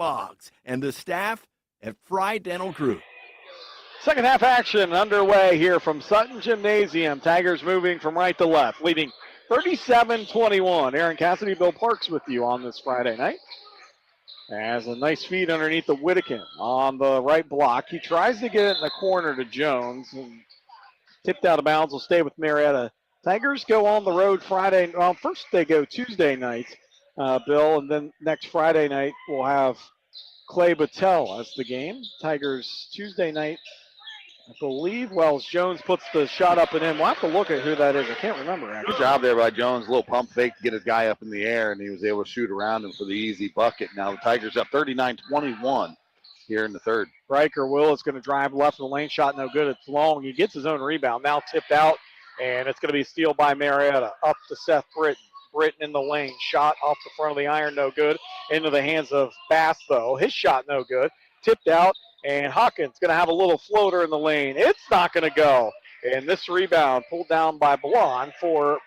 Boggs and the staff at Fry Dental Group. Second half action underway here from Sutton Gymnasium. Tigers moving from right to left, leading 37-21. Aaron Cassidy, Bill Parks with you on this Friday night. As a nice feed underneath the Whittakin on the right block. He tries to get it in the corner to Jones. And tipped out of bounds, will stay with Marietta. Tigers go on the road Friday. Well, first they go Tuesday night, Bill, and then next Friday night we'll have Clay Battelle as the game. Tigers Tuesday night, I believe Wells Jones puts the shot up and in. We'll have to look at who that is. I can't remember, actually. Good job there by Jones. A little pump fake to get his guy up in the air, and he was able to shoot around him for the easy bucket. Now the Tigers up 39-21 here in the third. Riker Willis going to drive left of the lane. Shot no good. It's long. He gets his own rebound. Now tipped out, and it's going to be a steal by Marietta. Up to Seth Britton. Britton in the lane. Shot off the front of the iron. No good. Into the hands of Bass, though. His shot no good. Tipped out. And Hawkins going to have a little floater in the lane. It's not going to go. And this rebound pulled down by Blond for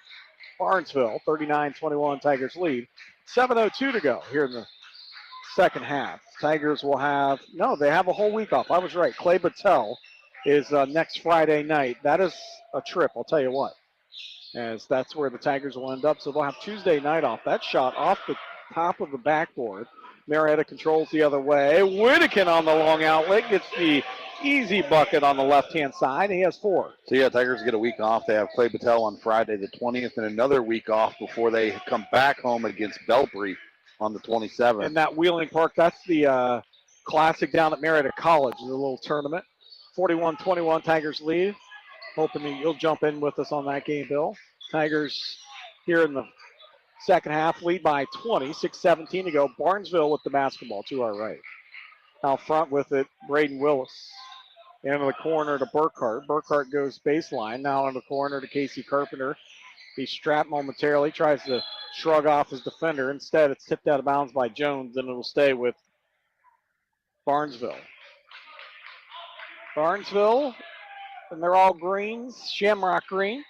Barnesville. 39-21 Tigers lead. 7:02 to go here in the second half. Tigers will have, no, they have a whole week off. I was right. Clay Battelle is next Friday night. That is a trip, I'll tell you what, as that's where the Tigers will end up. So they'll have Tuesday night off. That shot off the top of the backboard. Marietta controls the other way. Whittakin on the long outlet gets the easy bucket on the left-hand side. He has 4. So, yeah, Tigers get a week off. They have Clay Battelle on Friday the 20th and another week off before they come back home against Belpre on the 27th. And that Wheeling Park, that's the classic down at Marietta College, the little tournament. 41-21 Tigers lead. Hoping that you'll jump in with us on that game, Bill. Tigers here in the second half lead by 20, 6:17 to go. Barnesville with the basketball to our right. Out front with it, Braden Willis. Into the corner to Burkhart. Burkhart goes baseline. Now in the corner to Casey Carpenter. He's strapped momentarily, tries to shrug off his defender. Instead, it's tipped out of bounds by Jones, and it'll stay with Barnesville. Barnesville, and they're all greens, shamrock green.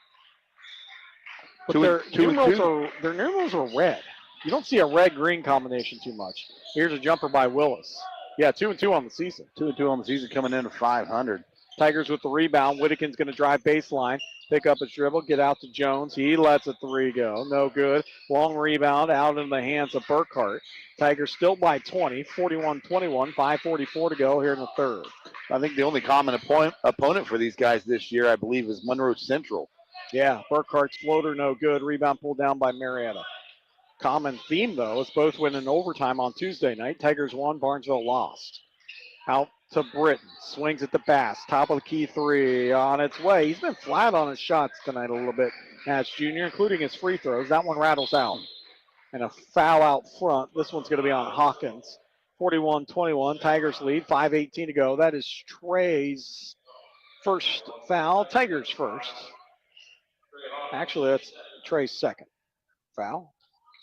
But their numerals are red. You don't see a red-green combination too much. Here's a jumper by Willis. Yeah, 2-2 on the season. 2-2 on the season, coming in at 500. Tigers with the rebound. Whittakin's going to drive baseline, pick up his dribble, get out to Jones. He lets a 3 go. No good. Long rebound out in the hands of Burkhart. Tigers still by 20, 41-21, 5:44 to go here in the third. I think the only common opponent for these guys this year, I believe, is Monroe Central. Yeah, Burkhart's floater no good. Rebound pulled down by Marietta. Common theme, though, is both win in overtime on Tuesday night. Tigers won, Barnesville lost. Out to Britton. Swings at the Bass. Top of the key 3 on its way. He's been flat on his shots tonight a little bit, Natch Jr., including his free throws. That one rattles out. And a foul out front. This one's going to be on Hawkins. 41-21. Tigers lead. 5:18 to go. That is Trey's first foul. Tigers first. Actually, that's Trey's second foul.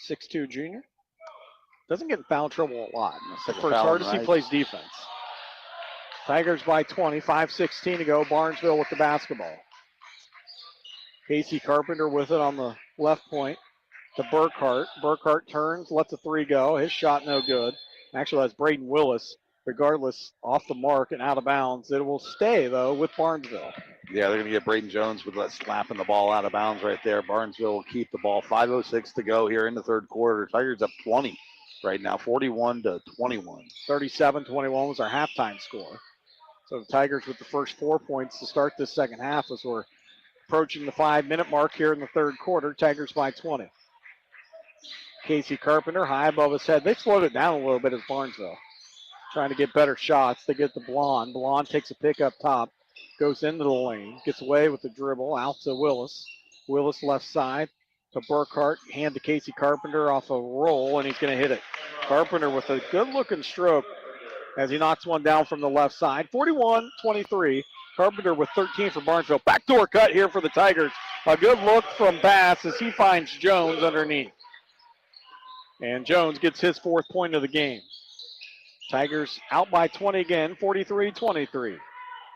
6'2" junior. Doesn't get in foul trouble a lot. For as hard as he plays defense. Tigers by 20, 5:16 to go. Barnesville with the basketball. Casey Carpenter with it on the left point to Burkhart. Burkhart turns, lets a 3 go. His shot no good. Actually, that's Braden Willis. Regardless, off the mark and out of bounds. It will stay, though, with Barnesville. Yeah, they're going to get Braden Jones with that slapping the ball out of bounds right there. Barnesville will keep the ball. 5:06 to go here in the third quarter. Tigers up 20 right now, 41-21. 37-21 was our halftime score. So the Tigers with the first 4 points to start this second half as we're approaching the 5-minute mark here in the third quarter. Tigers by 20. Casey Carpenter high above his head. They slowed it down a little bit as Barnesville. Trying to get better shots. They get the Blonde. Blonde takes a pick up top. Goes into the lane. Gets away with the dribble. Out to Willis. Willis left side to Burkhart. Hand to Casey Carpenter off a roll, and he's going to hit it. Carpenter with a good-looking stroke as he knocks one down from the left side. 41-23. Carpenter with 13 for Barnesville. Backdoor cut here for the Tigers. A good look from Bass as he finds Jones underneath. And Jones gets his 4th point of the game. Tigers out by 20 again, 43-23.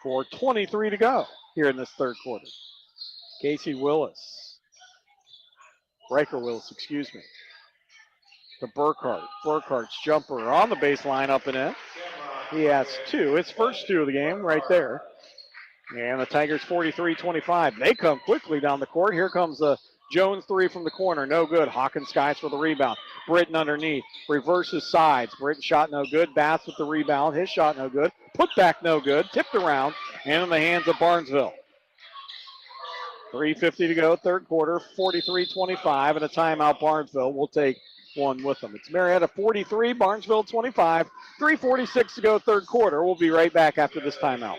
4:23 to go here in this third quarter. Casey Willis. Riker Willis, excuse me. to Burkhart. Burkhart's jumper on the baseline up and in. He has two. His first two of the game right there. And the Tigers 43-25. They come quickly down the court. Here comes the Jones three from the corner. No good. Hawkins skies for the rebound. Britton underneath. Reverses sides. Britton shot no good. Bass with the rebound. His shot no good. Put back no good. Tipped around. And in the hands of Barnesville. 3:50 to go, third quarter, 43-25, and a timeout. Barnesville will take one with them. It's Marietta 43, Barnesville 25, 3:46 to go, third quarter. We'll be right back after this timeout.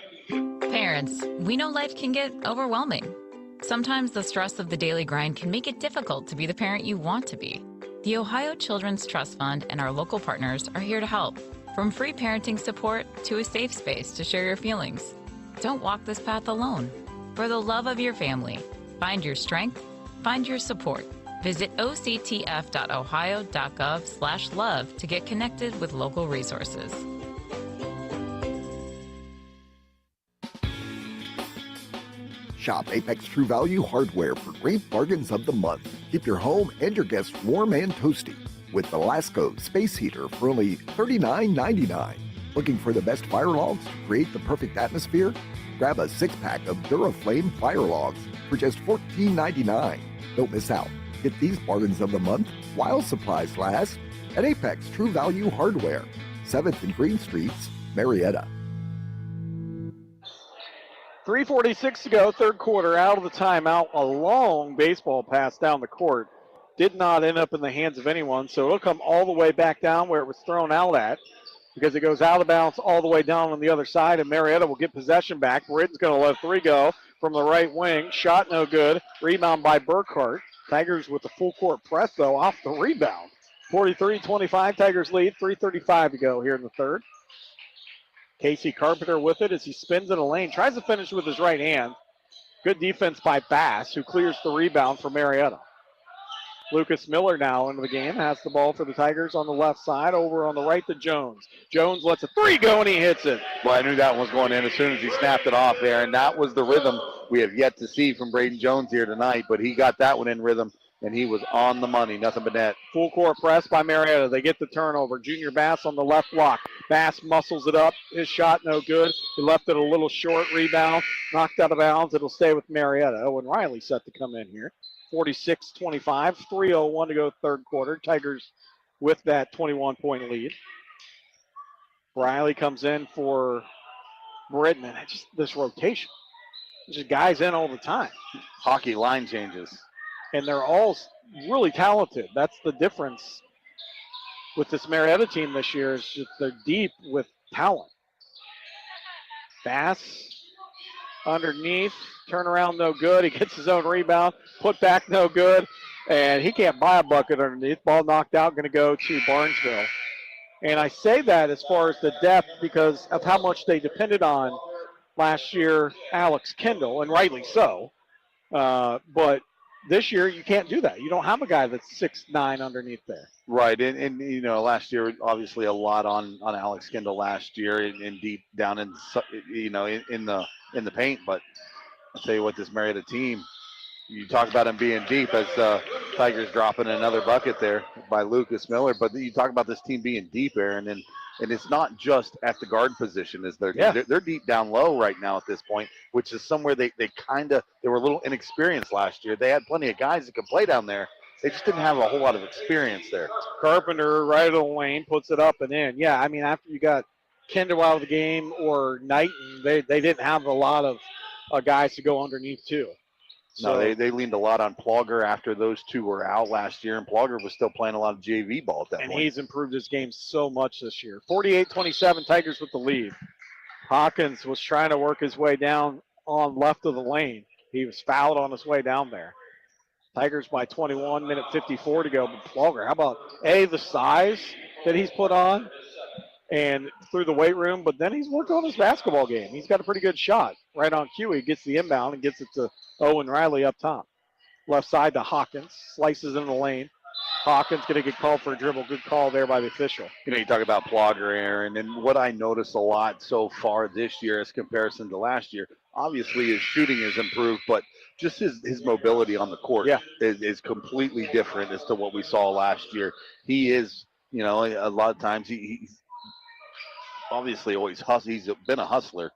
Parents, we know life can get overwhelming. Sometimes the stress of the daily grind can make it difficult to be the parent you want to be. The Ohio Children's Trust Fund and our local partners are here to help. From free parenting support to a safe space to share your feelings. Don't walk this path alone. For the love of your family, find your strength, find your support. Visit octf.ohio.gov/love to get connected with local resources. Shop Apex True Value Hardware for great bargains of the month. Keep your home and your guests warm and toasty with the Lasco Space Heater for only $39.99. Looking for the best fire logs to create the perfect atmosphere? Grab a 6-pack of Duraflame fire logs for just $14.99. Don't miss out. Get these bargains of the month while supplies last at Apex True Value Hardware, 7th and Green Streets, Marietta. 3:46 to go, third quarter, out of the timeout. A long baseball pass down the court. Did not end up in the hands of anyone, so it'll come all the way back down where it was thrown out at, because it goes out of bounds all the way down on the other side, and Marietta will get possession back. Britton's going to let three go from the right wing. Shot no good. Rebound by Burkhart. Tigers with the full court press, though, off the rebound. 43-25, Tigers lead. 3:35 to go here in the third. Casey Carpenter with it as he spins in a lane. Tries to finish with his right hand. Good defense by Bass, who clears the rebound for Marietta. Lucas Miller now into the game. Has the ball for the Tigers on the left side. Over on the right to Jones. Jones lets a three go, and he hits it. Well, I knew that one was going in as soon as he snapped it off there, and that was the rhythm we have yet to see from Braden Jones here tonight, but he got that one in rhythm, and he was on the money, nothing but net. Full court press by Marietta. They get the turnover. Junior Bass on the left block. Bass muscles it up. His shot no good. He left it a little short. Rebound. Knocked out of bounds. It'll stay with Marietta. Owen Riley set to come in here. 46-25. 3:01 to go third quarter. Tigers with that 21-point lead. Riley comes in for Britton. And just this rotation. Just guys in all the time. Hockey line changes. And they're all really talented. That's the difference with this Marietta team this year, is just they're deep with talent. Bass underneath, turnaround no good. He gets his own rebound, put back no good, and he can't buy a bucket underneath. Ball knocked out, going to go to Barnesville. And I say that as far as the depth because of how much they depended on last year Alex Kendall, and rightly so. But this year, you can't do that. You don't have a guy that's 6'9" underneath there. Right, and you know, last year, obviously a lot on Alex Kendall last year and deep down in, you know, in the paint. But I'll tell you what, this Marietta team, you talk about them being deep as Tigers dropping another bucket there by Lucas Miller. But you talk about this team being deep, Aaron, and it's not just at the guard position. They're deep down low right now at this point, which is somewhere they were a little inexperienced last year. They had plenty of guys that could play down there. They just didn't have a whole lot of experience there. Carpenter right of the lane, puts it up and in. Yeah, I mean, after you got Kendall out of the game or Knighton, they didn't have a lot of guys to go underneath too. So, no, they leaned a lot on Plogger after those two were out last year, and Plogger was still playing a lot of JV ball at that point. And he's improved his game so much this year. 48-27, Tigers with the lead. Hawkins was trying to work his way down on left of the lane. He was fouled on his way down there. Tigers by 21, minute 54 to go. But Plogger, how about the size that he's put on and through the weight room, but then he's worked on his basketball game. He's got a pretty good shot. Right on cue, he gets the inbound and gets it to Owen Riley up top. Left side to Hawkins, slices in the lane. Hawkins going to get called for a dribble. Good call there by the official. You know, you talk about Plogger, Aaron, and what I notice a lot so far this year as comparison to last year, obviously his shooting has improved, but just his mobility on the court is completely different as to what we saw last year. He is, a lot of times he's obviously always he's been a hustler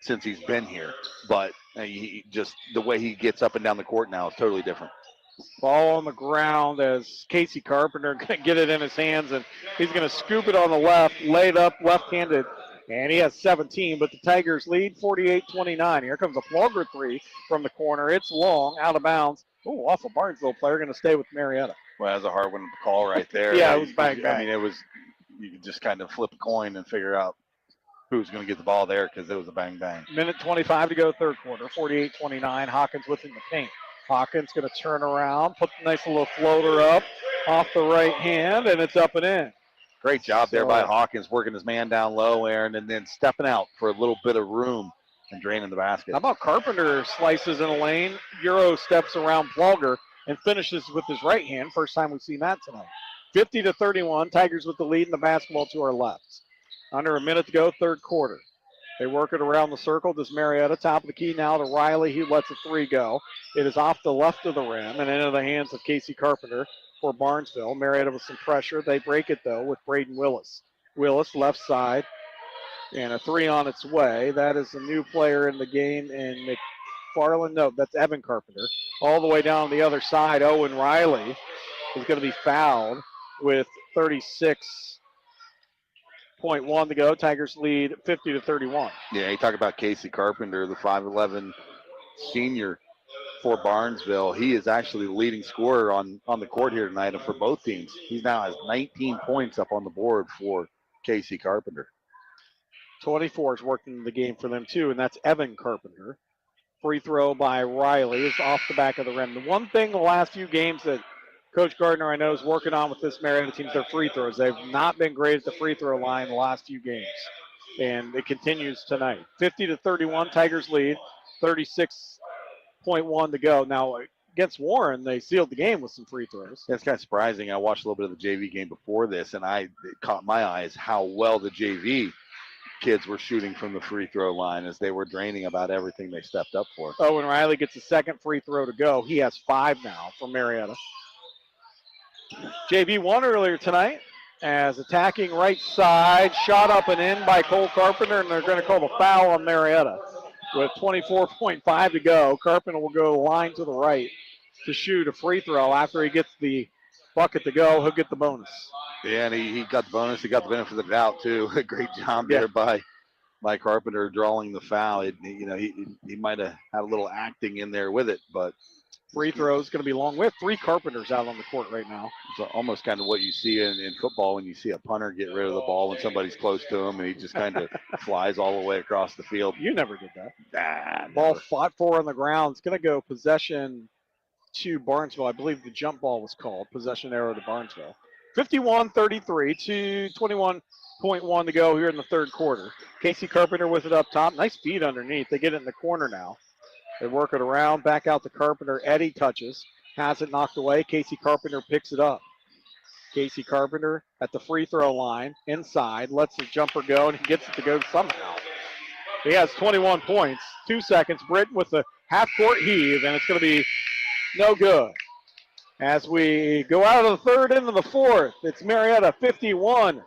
since he's been here, but he just the way he gets up and down the court now is totally different. Ball on the ground as Casey Carpenter going to get it in his hands, and he's going to scoop it on the left, laid up left-handed, and he has 17, but the Tigers lead 48-29. Here comes a Flogger three from the corner. It's long, out of bounds. Oh, off a Barnesville player, going to stay with Marietta. Well, that was a hard one to call right there. Yeah, it was bang. I mean, you could just kind of flip a coin and figure out who's going to get the ball there because it was a bang. Minute 25 to go, third quarter, 48-29. Hawkins within the paint. Hawkins going to turn around, put the nice little floater up off the right hand, and it's up and in. Great job there by Hawkins, working his man down low, Aaron, and then stepping out for a little bit of room and draining the basket. How about Carpenter slices in a lane, Euro steps around Flogger, and finishes with his right hand. First time we've seen that tonight. 50-31, Tigers with the lead in the basketball to our left. Under a minute to go, third quarter. They work it around the circle. Does Marietta, top of the key now to Riley. He lets a three go. It is off the left of the rim and into the hands of Casey Carpenter for Barnesville. Marietta with some pressure. They break it, though, with Braden Willis. Willis, left side, and a three on its way. That is a new player in the game, and McFarland, no, that's Evan Carpenter. All the way down the other side, Owen Riley is going to be fouled with 36.1 to go. Tigers lead 50-31. Yeah, you talk about Casey Carpenter, the 5'11 senior for Barnesville. He is actually the leading scorer on the court here tonight and for both teams. He now has 19 points up on the board for Casey Carpenter. 24 is working the game for them, too, and that's Evan Carpenter. Free throw by Riley is off the back of the rim. The one thing the last few games that Coach Gardner, I know, is working on with this Marietta team is their free throws. They've not been great at the free throw line the last few games, and it continues tonight. 50-31, Tigers lead, 36.1 to go. Now, against Warren, they sealed the game with some free throws. That's kind of surprising. I watched a little bit of the JV game before this, and it caught my eyes how well the JV kids were shooting from the free throw line as they were draining about everything they stepped up for. Owen Riley gets a second free throw to go. He has 5 now for Marietta. JV won earlier tonight as attacking right side, shot up and in by Cole Carpenter, and they're going to call the foul on Marietta. With 24.5 to go, Carpenter will go line to the right to shoot a free throw. After he gets the bucket to go, he'll get the bonus. Yeah, and he got the bonus. He got the benefit of the doubt, too. Great job there by Carpenter drawing the foul. He might have had a little acting in there with it, but free throw is going to be long. We have 3 Carpenters out on the court right now. It's almost kind of what you see in football when you see a punter get rid of the ball when somebody's close to him, and he just kind of flies all the way across the field. You never did that. Ball fought for on the ground. It's going to go possession to Barnesville. I believe the jump ball was called. Possession arrow to Barnesville. 51-33 to 21.1 to go here in the third quarter. Casey Carpenter with it up top. Nice feed underneath. They get it in the corner now. They work it around, back out to Carpenter. Eddie touches, has it knocked away. Casey Carpenter picks it up. Casey Carpenter at the free throw line, inside, lets the jumper go, and he gets it to go somehow. He has 21 points. 2 seconds. Britton with the half-court heave, and it's going to be no good. As we go out of the third into the fourth, it's Marietta 51,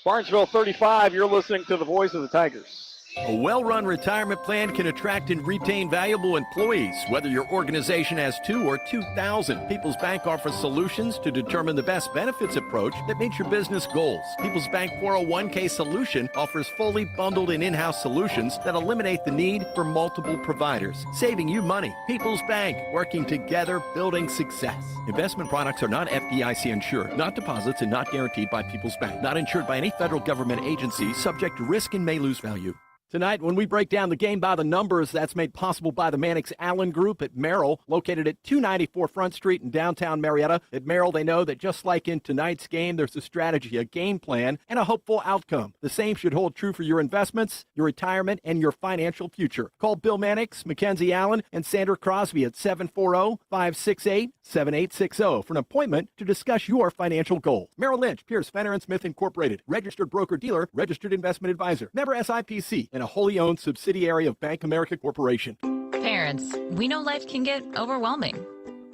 Barnesville 35. You're listening to the voice of the Tigers. A well-run retirement plan can attract and retain valuable employees, whether your organization has 2 or 2,000. People's Bank offers solutions to determine the best benefits approach that meets your business goals. People's Bank 401k solution offers fully bundled and in-house solutions that eliminate the need for multiple providers, saving you money. People's Bank, working together, building success. Investment products are not FDIC insured, not deposits, and not guaranteed by People's Bank. Not insured by any federal government agency, subject to risk and may lose value. Tonight, when we break down the game by the numbers, that's made possible by the Mannix Allen Group at Merrill, located at 294 Front Street in downtown Marietta. At Merrill, they know that just like in tonight's game, there's a strategy, a game plan, and a hopeful outcome. The same should hold true for your investments, your retirement, and your financial future. Call Bill Mannix, Mackenzie Allen, and Sandra Crosby at 740-568-7860 for an appointment to discuss your financial goals. Merrill Lynch, Pierce, Fenner & Smith Incorporated, registered broker-dealer, registered investment advisor, member SIPC, and a wholly owned subsidiary of Bank America Corporation. Parents, parents, we know life can get overwhelming.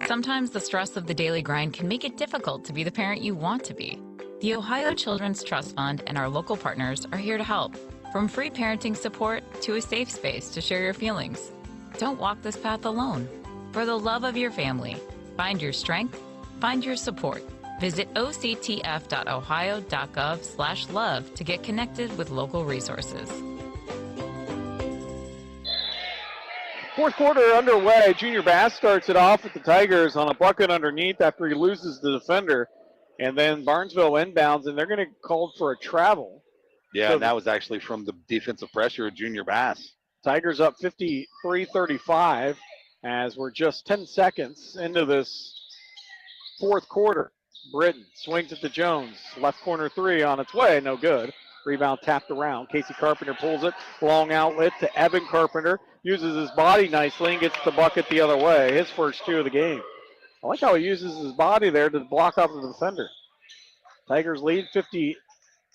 Sometimes the stress of the daily grind can make it difficult to be the parent you want to be. The Ohio Children's Trust Fund and our local partners are here to help, from free parenting support to a safe space to share your feelings. Don't walk this path alone. For the love of your family, find your strength, find your support. Visit octf.ohio.gov/love to get connected with local resources. Fourth quarter underway. Junior Bass starts it off with the Tigers on a bucket underneath after he loses the defender. And then Barnesville inbounds, and they're going to call for a travel. Yeah, So and that was actually from the defensive pressure of Junior Bass. Tigers up 53-35 as we're just 10 seconds into this fourth quarter. Britton swings it to Jones. Left corner three on its way. No good. Rebound tapped around. Casey Carpenter pulls it. Long outlet to Evan Carpenter. Uses his body nicely and gets the bucket the other way. His first two of the game. I like how he uses his body there to block off the defender. Tigers lead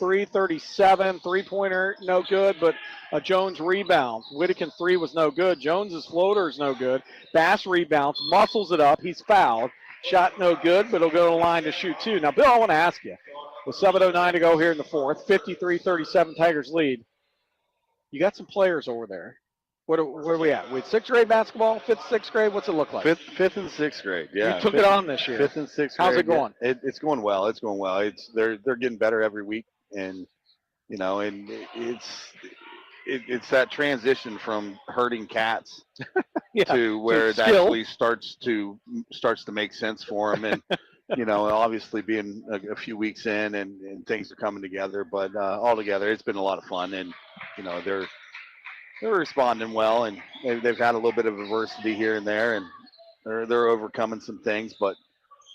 53-37. Three-pointer, no good, but a Jones rebound. Whittakin three was no good. Jones's floater is no good. Bass rebounds, muscles it up. He's fouled. Shot no good, but he'll go to the line to shoot two. Now, Bill, I want to ask you, with 7:09 to go here in the fourth, 53-37 Tigers lead. You got some players over there. Where are we at? With sixth grade basketball, fifth, sixth grade? What's it look like? Fifth and sixth grade. Yeah, you took it on this year. Fifth and sixth grade. How's it going? It's going well. It's going well. They're getting better every week, and it's that transition from herding cats to where it actually starts to make sense for them, and obviously being a few weeks in and things are coming together, but altogether it's been a lot of fun, and they're responding well, and they've had a little bit of adversity here and there, and they're overcoming some things, but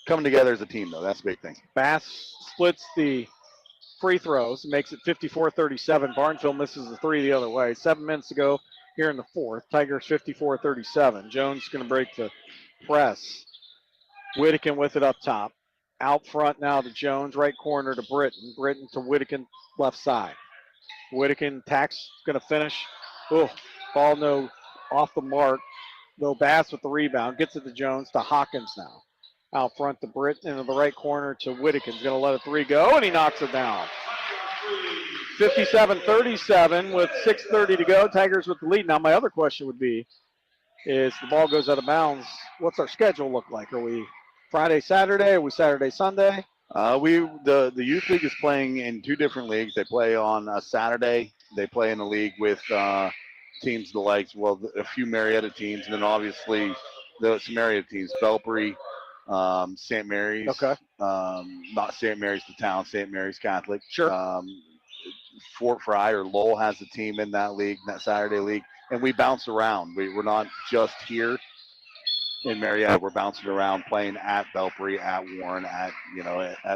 coming together as a team, though, that's a big thing. Bass splits the free throws, makes it 54-37. Barnesville misses the three the other way. 7 minutes to go here in the fourth. Tigers 54-37. Jones going to break the press. Whittakin with it up top. Out front now to Jones, right corner to Britton. Britton to Whittakin, left side. Whittakin, Tax going to finish. Oh, ball no off the mark. No, Bass with the rebound. Gets it to Jones, to Hawkins now. Out front to Britton, into the right corner to Whittakin. He's going to let a three go, and he knocks it down. 57-37 with 6:30 to go. Tigers with the lead. Now, my other question would be, is the ball goes out of bounds, what's our schedule look like? Are we Friday, Saturday? Are we Saturday, Sunday? The youth league is playing in two different leagues. They play on a Saturday. They play in a league with teams the likes, a few Marietta teams, and then obviously some Marietta teams, Belpre, St. Mary's. Okay. Not St. Mary's the town, St. Mary's Catholic. Sure. Fort Fry or Lowell has a team in that league, in that Saturday league, and we bounce around. We're not just here in Marietta. We're bouncing around, playing at Belpre, at Warren, at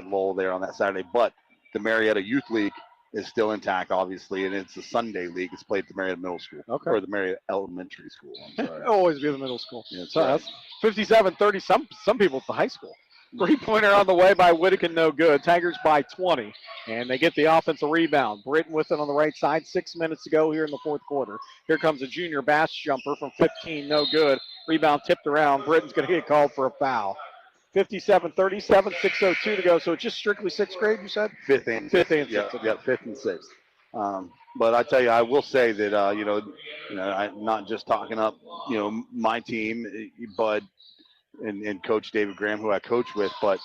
Lowell there on that Saturday. But the Marietta Youth League is still intact, obviously, and it's a Sunday league. It's played at the Marietta Middle School, or the Marietta Elementary School. I'm sorry. Always be the middle school. Yeah, so that's 57-30. Some people at the high school. Three-pointer on the way by Whittakin, no good. Tigers by 20, and they get the offensive rebound. Britton with it on the right side. 6 minutes to go here in the fourth quarter. Here comes a Junior Bass jumper from 15, no good. Rebound tipped around. Britton's going to get called for a foul. 57-37, 6:02 to go. So it's just strictly sixth grade, you said? Fifth and sixth. Yeah, fifth and sixth. But I tell you, I will say that I'm not just talking up my team, but and Coach David Graham, who I coach with, but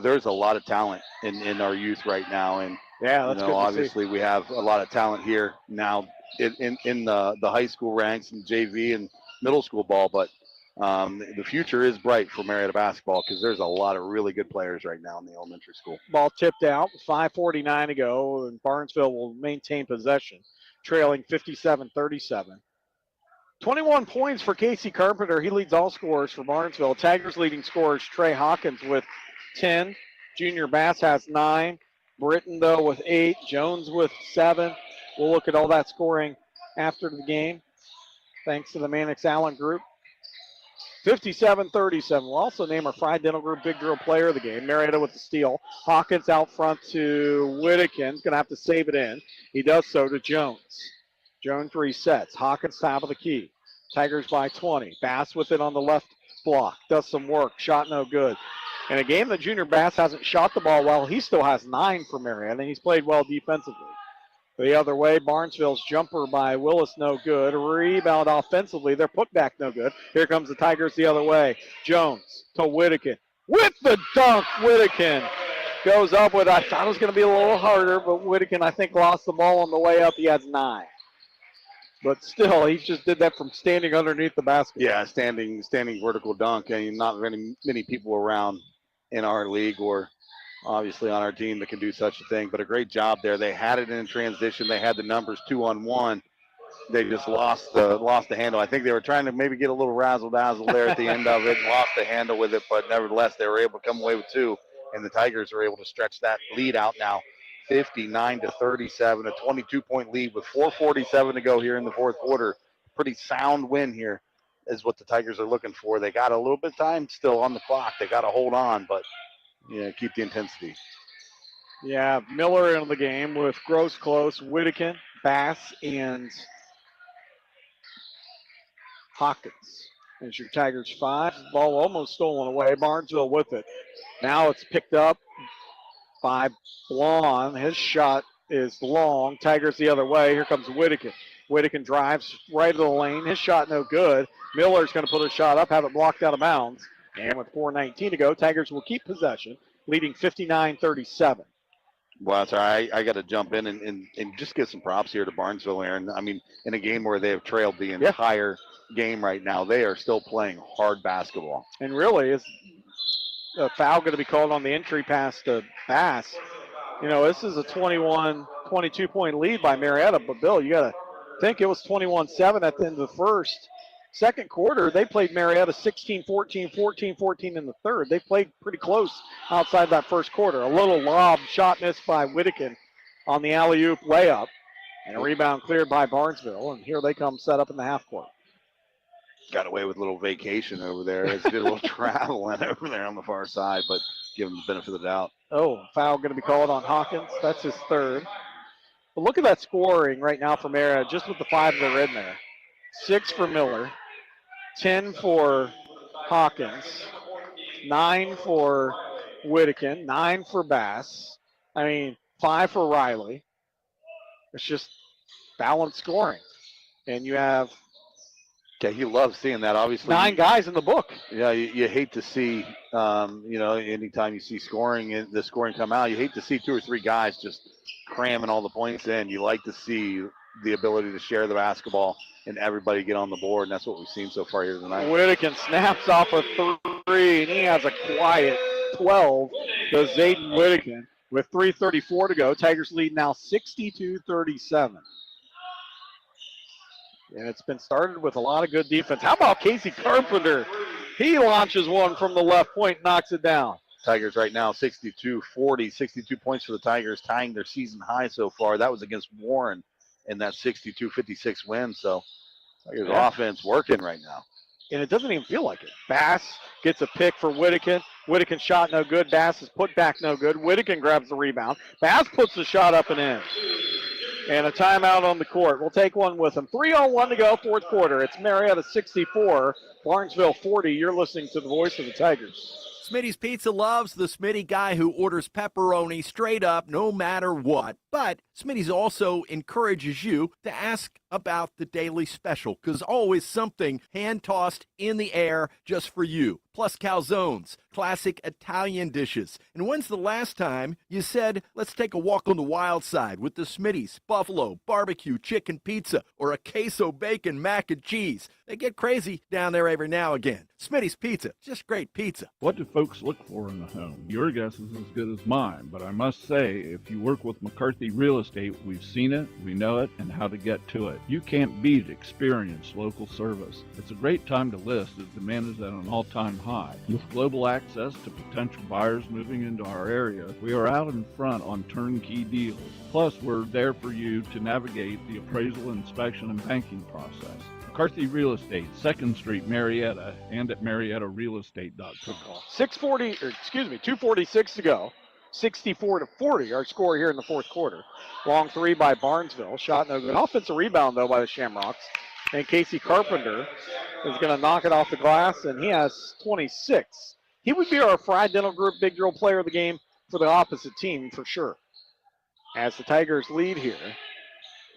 there's a lot of talent in our youth right now, and that's good. Obviously we have a lot of talent here now in the high school ranks and JV and middle school ball, but the future is bright for Marietta basketball because there's a lot of really good players right now in the elementary school. Ball tipped out, 5:49 to go, and Barnesville will maintain possession, trailing 57-37. 21 points for Casey Carpenter. He leads all scorers for Barnesville. Tigers leading scorers, Trey Hawkins with 10. Junior Bass has 9. Britton, though, with 8. Jones with 7. We'll look at all that scoring after the game, thanks to the Mannix Allen Group. 57-37. We'll also name our Fry Dental Group Big Drill Player of the game. Marietta with the steal. Hawkins out front to Whittakin. Going to have to save it in. He does so to Jones. Jones resets. Hawkins top of the key. Tigers by 20. Bass with it on the left block. Does some work. Shot no good. In a game that Junior Bass hasn't shot the ball well, he still has 9 for Marietta, and he's played well defensively. The other way, Barnesville's jumper by Willis no good. Rebound offensively. Their putback no good. Here comes the Tigers the other way. Jones to Whittakin. With the dunk, Whittakin goes up with, I thought it was going to be a little harder, but Whittakin, I think, lost the ball on the way up. He has 9. But still, he just did that from standing underneath the basket. Yeah, standing vertical dunk. And not many people around in our league or obviously on our team that can do such a thing, but a great job there. They had it in transition. They had the numbers 2-on-1. They just lost the handle. I think they were trying to maybe get a little razzle-dazzle there at the end of it, lost the handle with it, but nevertheless, they were able to come away with 2, and the Tigers are able to stretch that lead out now, 59-37, a 22-point lead with 4:47 to go here in the fourth quarter. Pretty sound win here is what the Tigers are looking for. They got a little bit of time still on the clock. They got to hold on, but keep the intensity. Yeah, Miller in the game with Gross close, Whittakin, Bass, and Hawkins. There's your Tigers 5. Ball almost stolen away. Barnesville with it. Now it's picked up by Blonde. His shot is long. Tigers the other way. Here comes Whittakin. Whittakin drives right to the lane. His shot no good. Miller's going to put a shot up, have it blocked out of bounds. And with 4:19 to go, Tigers will keep possession, leading 59-37. Well, that's all right. I got to jump in and just give some props here to Barnesville, Aaron. I mean, in a game where they have trailed the entire game right now, they are still playing hard basketball. And really, is a foul going to be called on the entry pass to Bass? This is a 22-point lead by Marietta, but Bill, you got to think it was 21-7 at the end of the first. Second quarter, they played Marietta 16-14, 14-14 in the third. They played pretty close outside that first quarter. A little lob shot missed by Whittakin on the alley-oop layup. And a rebound cleared by Barnesville. And here they come set up in the half court. Got away with a little vacation over there. Did a little traveling over there on the far side, but give them the benefit of the doubt. Oh, foul going to be called on Hawkins. That's his third. But look at that scoring right now for Marietta, just with the 5 that are in there. 6 for Miller. 10 for Hawkins, 9 for Whittakin, 9 for Bass. 5 for Riley. It's just balanced scoring. And you have he loves seeing that, obviously. 9 guys in the book. Yeah, you hate to see, anytime you see the scoring come out, you hate to see 2 or 3 guys just cramming all the points in. You like to see the ability to share the basketball and everybody get on the board, and that's what we've seen so far here tonight. Whittakin snaps off a 3, and he has a quiet 12. Does Zayden Whittakin with 3:34 to go. Tigers lead now 62-37. And it's been started with a lot of good defense. How about Casey Carpenter? He launches one from the left point, knocks it down. Tigers right now 62-40, 62 points for the Tigers, tying their season high so far. That was against Warren in that 62-56 win. So Tigers offense working right now. And it doesn't even feel like it. Bass gets a pick for Whittakin. Whittakin shot no good. Bass is put back no good. Whittakin grabs the rebound. Bass puts the shot up and in. And a timeout on the court. We'll take one with him. 3:01 to go, fourth quarter. It's Marietta 64, Barnesville 40. You're listening to the voice of the Tigers. Smitty's Pizza loves the Smitty guy who orders pepperoni straight up no matter what. But Smitty's also encourages you to ask about the daily special, because always something hand-tossed in the air just for you. Plus calzones, classic Italian dishes. And when's the last time you said, let's take a walk on the wild side with the Smitty's Buffalo Barbecue Chicken Pizza or a queso bacon mac and cheese? They get crazy down there every now and again. Smitty's Pizza, just great pizza. What do folks look for in a home? Your guess is as good as mine, but I must say, if you work with McCarthy Real Estate, we've seen it, we know it, and how to get to it. You can't beat experienced local service. It's a great time to list as demand is at an all-time high. With global access to potential buyers moving into our area, we are out in front on turnkey deals. Plus, we're there for you to navigate the appraisal, inspection, and banking process. McCarthy Real Estate, 2nd Street, Marietta, and at MariettaRealEstate.com. 2:46 to go. 64-40, our score here in the fourth quarter. Long 3 by Barnesville. Shot no good. Offensive rebound, though, by the Shamrocks. And Casey Carpenter is going to knock it off the glass, and he has 26. He would be our Fried Dental Group Big Drill Player of the game for the opposite team for sure. As the Tigers lead here.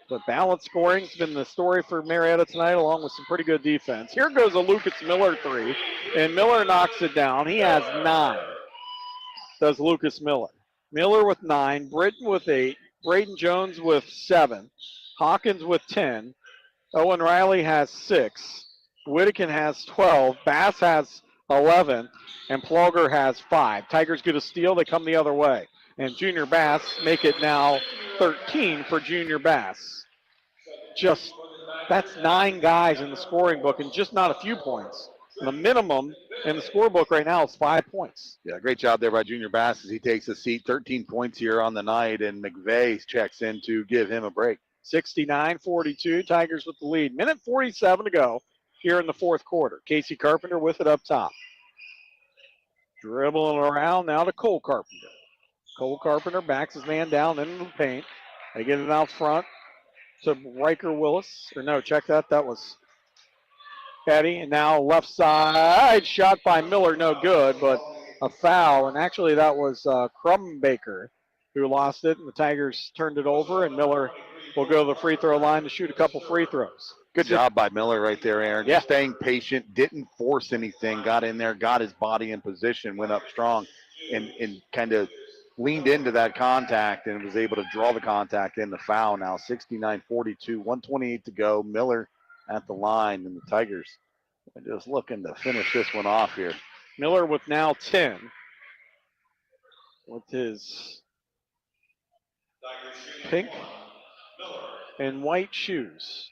But balanced scoring's been the story for Marietta tonight, along with some pretty good defense. Here goes a Lucas Miller three, and Miller knocks it down. He has 9, does Lucas Miller. Miller with 9, Britton with 8, Braden Jones with 7, Hawkins with 10, Owen Riley has 6, Whittakin has 12, Bass has 11, and Plogger has 5. Tigers get a steal, they come the other way. And Junior Bass make it now 13 for Junior Bass. That's 9 guys in the scoring book and just not a few points. The minimum in the scorebook right now is 5 points. Yeah, great job there by Junior Bass as he takes a seat. 13 points here on the night, and McVeigh checks in to give him a break. 69-42, Tigers with the lead. Minute 47 to go here in the fourth quarter. Casey Carpenter with it up top. Dribbling around now to Cole Carpenter. Cole Carpenter backs his man down into the paint. They get it out front to Riker Willis. Or no, check that. That was Petty. And now left side shot by Miller. No good, but a foul. And actually that was Crumbaker who lost it. And the Tigers turned it over. And Miller will go to the free throw line to shoot a couple free throws. Good job by Miller right there, Aaron. Yeah. Just staying patient, didn't force anything, got in there, got his body in position, went up strong, and kind of leaned into that contact and was able to draw the contact in the foul now. 69-42, 128 to go. Miller at the line, and the Tigers are just looking to finish this one off here. Miller with now 10 with his pink and white shoes.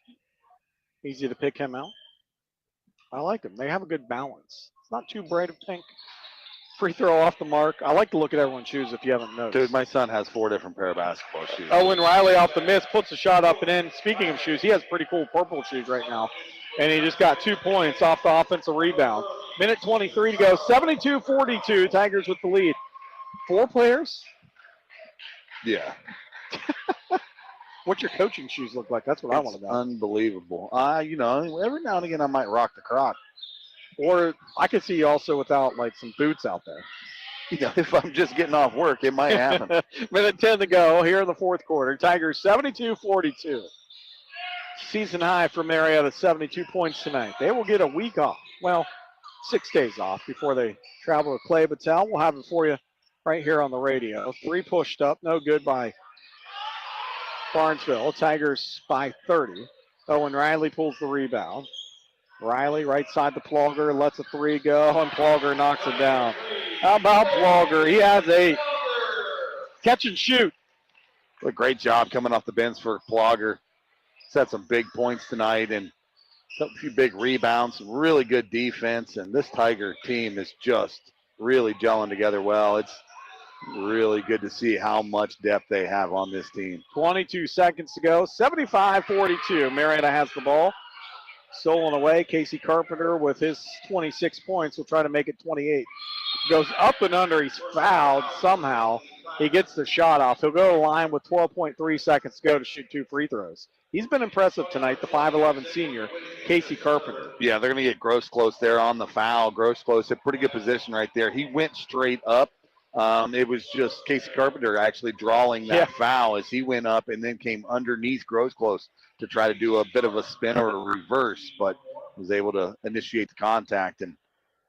Easy to pick him out. I like them. They have a good balance. It's not too bright of pink. Free throw off the mark. I like to look at everyone's shoes if you haven't noticed. Dude, my son has 4 different pair of basketball shoes. Owen Riley off the miss, puts a shot up and in. Speaking of shoes, he has pretty cool purple shoes right now. And he just got 2 points off the offensive rebound. Minute 23 to go. 72-42. Tigers with the lead. 4 players? Yeah. What's your coaching shoes look like? That's what I want to know. Unbelievable. You know, every now and again I might rock the Croc. Or I could see you also without like some boots out there. You know, if I'm just getting off work, it might happen. Minute 10 to go here in the fourth quarter. Tigers 72-42. Season high for Marietta, 72 points tonight. They will get a week off. Well, 6 days off before they travel to Clay Battelle. We'll have it for you right here on the radio. 3 pushed up, no good by Barnesville. Tigers by 30. Owen Riley pulls the rebound. Riley right side to Plogger, lets a 3 go, and Plogger knocks it down. How about Plogger? He has 8. Catch and shoot. A great job coming off the bench for Plogger. Set some big points tonight and a few big rebounds, some really good defense, and this Tiger team is just really gelling together well. It's really good to see how much depth they have on this team. 22 seconds to go. 75-42. Marietta has the ball. Stolen away. Casey Carpenter with his 26 points will try to make it 28. Goes up and under. He's fouled somehow. He gets the shot off. He'll go to the line with 12.3 seconds to go to shoot 2 free throws. He's been impressive tonight, the 5'11 senior, Casey Carpenter. Yeah, they're going to get Gross close there on the foul. Gross close, a pretty good position right there. He went straight up. It was just Casey Carpenter actually drawing that foul as he went up and then came underneath Gross close to try to do a bit of a spin or a reverse, but was able to initiate the contact and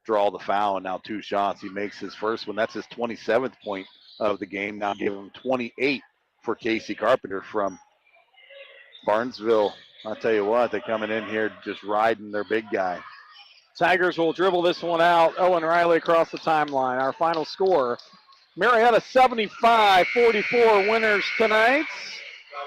draw the foul. And now 2 shots. He makes his first one. That's his 27th point of the game. Now give him 28 for Casey Carpenter from Barnesville. I'll tell you what, they're coming in here just riding their big guy. Tigers will dribble this one out. Owen Riley across the timeline. Our final score, Marietta 75-44 winners tonight.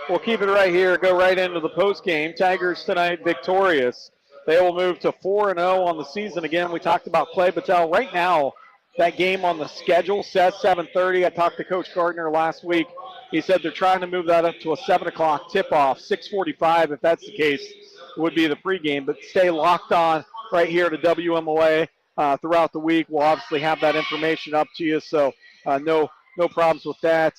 We'll keep it right here, go right into the post game. Tigers tonight victorious. They will move to 4-0 on the season. Again, we talked about Clay Battelle. Right now, that game on the schedule says 7:30. I talked to Coach Gardner last week. He said they're trying to move that up to a 7 o'clock tip-off. 6:45, if that's the case, would be the pregame. But stay locked on right here to WMOA throughout the week. We'll obviously have that information up to you, so no problems with that.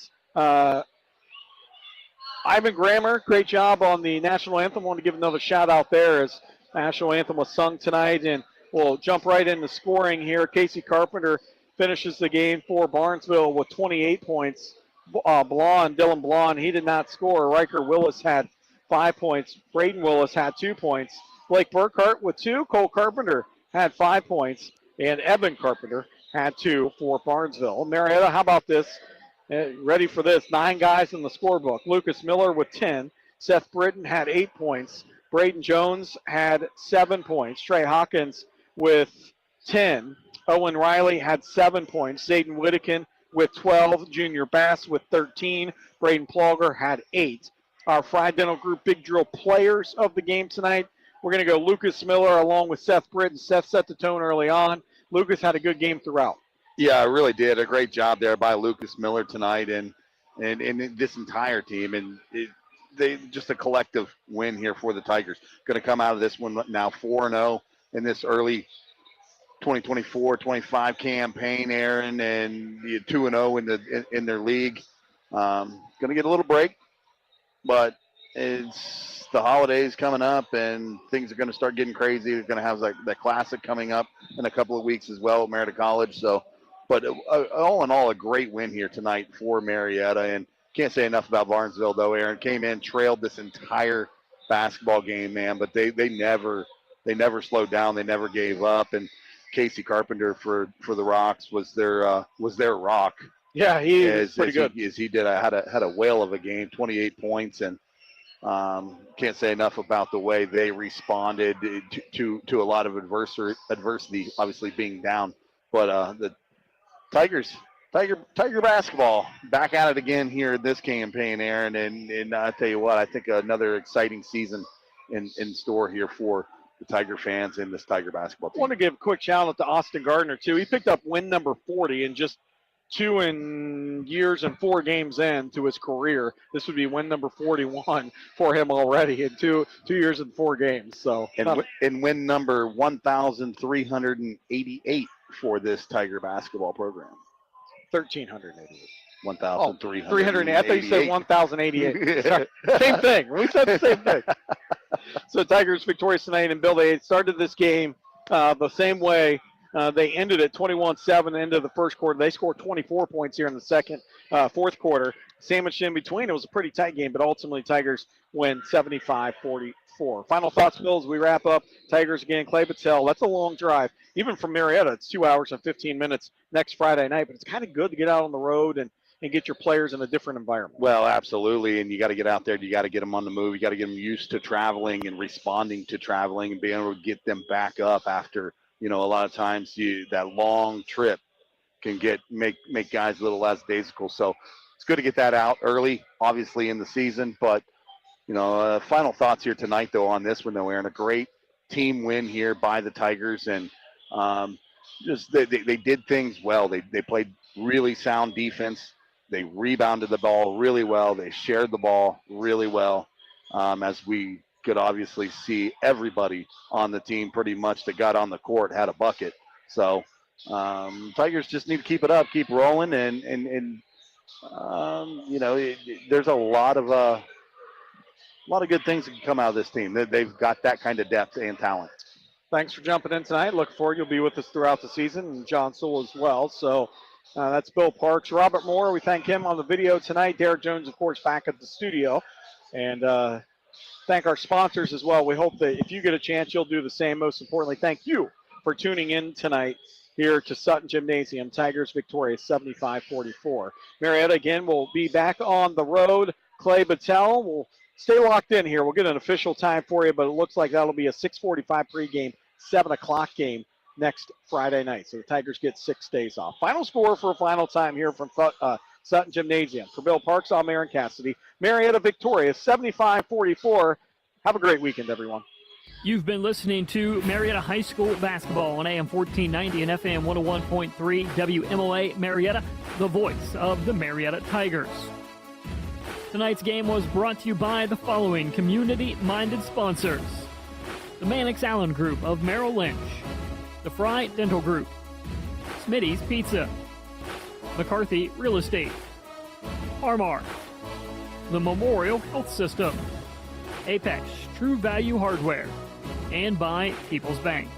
Ivan Grammer, great job on the national anthem. I want to give another shout out there as the national anthem was sung tonight. And we'll jump right into scoring here. Casey Carpenter finishes the game for Barnesville with 28 points. Dylan Blonde, he did not score. Riker Willis had 5 points. Braden Willis had 2 points. Blake Burkhart with 2. Cole Carpenter had 5 points. And Evan Carpenter had 2 for Barnesville. Marietta, how about this? Ready for this. 9 guys in the scorebook. Lucas Miller with 10. Seth Britton had 8 points. Braden Jones had 7 points. Trey Hawkins with 10. Owen Riley had 7 points. Zayden Whittakin with 12. Junior Bass with 13. Braden Plogger had 8. Our Fry Dental Group Big Drill players of the game tonight. We're going to go Lucas Miller along with Seth Britton. Seth set the tone early on. Lucas had a good game throughout. Yeah, I really did. A great job there by Lucas Miller tonight and this entire team. And they just a collective win here for the Tigers. Going to come out of this one now 4-0 in this early 2024-25 campaign, Aaron, and 2-0 in their league. Going to get a little break, but it's the holidays coming up, and things are going to start getting crazy. They're going to have that classic coming up in a couple of weeks as well at Marietta College. So, but all in all, a great win here tonight for Marietta. And can't say enough about Barnesville, though, Aaron. Came in, trailed this entire basketball game, man, but they never slowed down. They never gave up. And Casey Carpenter for the Rocks was their rock. Yeah, he is pretty good. He did. Had a whale of a game, 28 points, and can't say enough about the way they responded to a lot of adversity, obviously being down. But the Tiger basketball back at it again here in this campaign, Aaron. And I tell you what, I think another exciting season in store here for the Tiger fans and this Tiger basketball team. I want to give a quick shout out to Austin Gardner too. He picked up win number 40 in just 2 years and 4 games into his career. This would be win number 41 for him already in 2 years and 4 games. So and win number 1,388 for this Tiger basketball program. 1,388. 1,388. I thought you said 1,088. Same thing. We said the same thing. So Tigers victorious tonight. And Bill, they started this game the same way. They ended at 21-7 into the first quarter. They scored 24 points here in the fourth quarter. Sandwiched in between. It was a pretty tight game, but ultimately Tigers win 75-44. Final thoughts, Bill, as we wrap up. Tigers again, Clay Battelle. That's a long drive. Even from Marietta, it's 2 hours and 15 minutes next Friday night, but it's kind of good to get out on the road and get your players in a different environment. Well, absolutely, and you got to get out there. You got to get them on the move. You got to get them used to traveling and responding to traveling and being able to get them back up after, a lot of times that long trip can make guys a little less daisical. So it's good to get that out early, obviously, in the season. But, final thoughts here tonight, though, on this one, though, Aaron. A great team win here by the Tigers, and they did things well. They played really sound defense. They rebounded the ball really well. They shared the ball really well, as we could obviously see everybody on the team pretty much that got on the court had a bucket. So Tigers just need to keep it up, keep rolling, and there's a lot of good things that can come out of this team. They've got that kind of depth and talent. Thanks for jumping in tonight. Look forward. You'll be with us throughout the season, and John Sewell as well. So that's Bill Parks. Robert Moore, we thank him on the video tonight. Derek Jones, of course, back at the studio. And thank our sponsors as well. We hope that if you get a chance, you'll do the same. Most importantly, thank you for tuning in tonight here to Sutton Gymnasium. Tigers victorious 75-44. Marietta, again, will be back on the road. Clay Battelle will stay locked in here. We'll get an official time for you, but it looks like that'll be a 6:45 pregame, 7 o'clock game next Friday night. So the Tigers get 6 days off. Final score for a final time here from Sutton Gymnasium. For Bill Parks, I'm Aaron Cassidy. Marietta victorious 75-44. Have a great weekend, everyone. You've been listening to Marietta High School basketball on AM 1490 and FM 101.3 WMOA Marietta, the voice of the Marietta Tigers. Tonight's game was brought to you by the following community-minded sponsors: the Mannix Allen Group of Merrill Lynch, the Fry Dental Group, Smitty's Pizza, McCarthy Real Estate, Armar, the Memorial Health System, Apex True Value Hardware, and by People's Bank.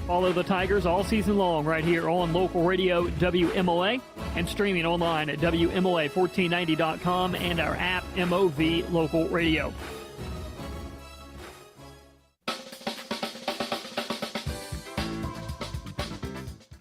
Follow the Tigers all season long right here on local radio WMOA and streaming online at WMOA1490.com and our app MOV Local Radio.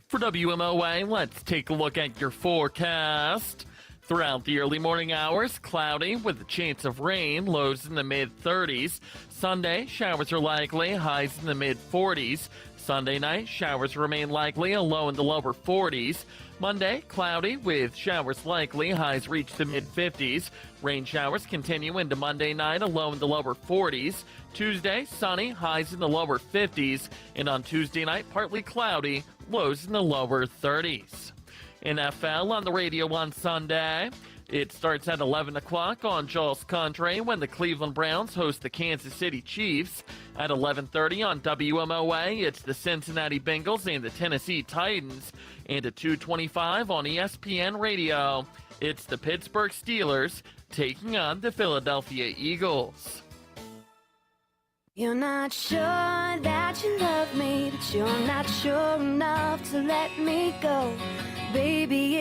For WMOA, let's take a look at your forecast. Throughout the early morning hours, cloudy with a chance of rain, lows in the mid-30s. Sunday, showers are likely, highs in the mid-40s. Sunday night, showers remain likely, a low in the lower 40s. Monday, cloudy with showers likely, highs reach the mid-50s. Rain showers continue into Monday night, a low in the lower 40s. Tuesday, sunny, highs in the lower 50s. And on Tuesday night, partly cloudy, lows in the lower 30s. NFL on the radio on Sunday. It starts at 11 o'clock on Jules Country when the Cleveland Browns host the Kansas City Chiefs. At 11:30 on WMOA, it's the Cincinnati Bengals and the Tennessee Titans. And at 2:25 on ESPN Radio, it's the Pittsburgh Steelers taking on the Philadelphia Eagles. You're not sure that you love me, but you're not sure enough to let me go. Baby,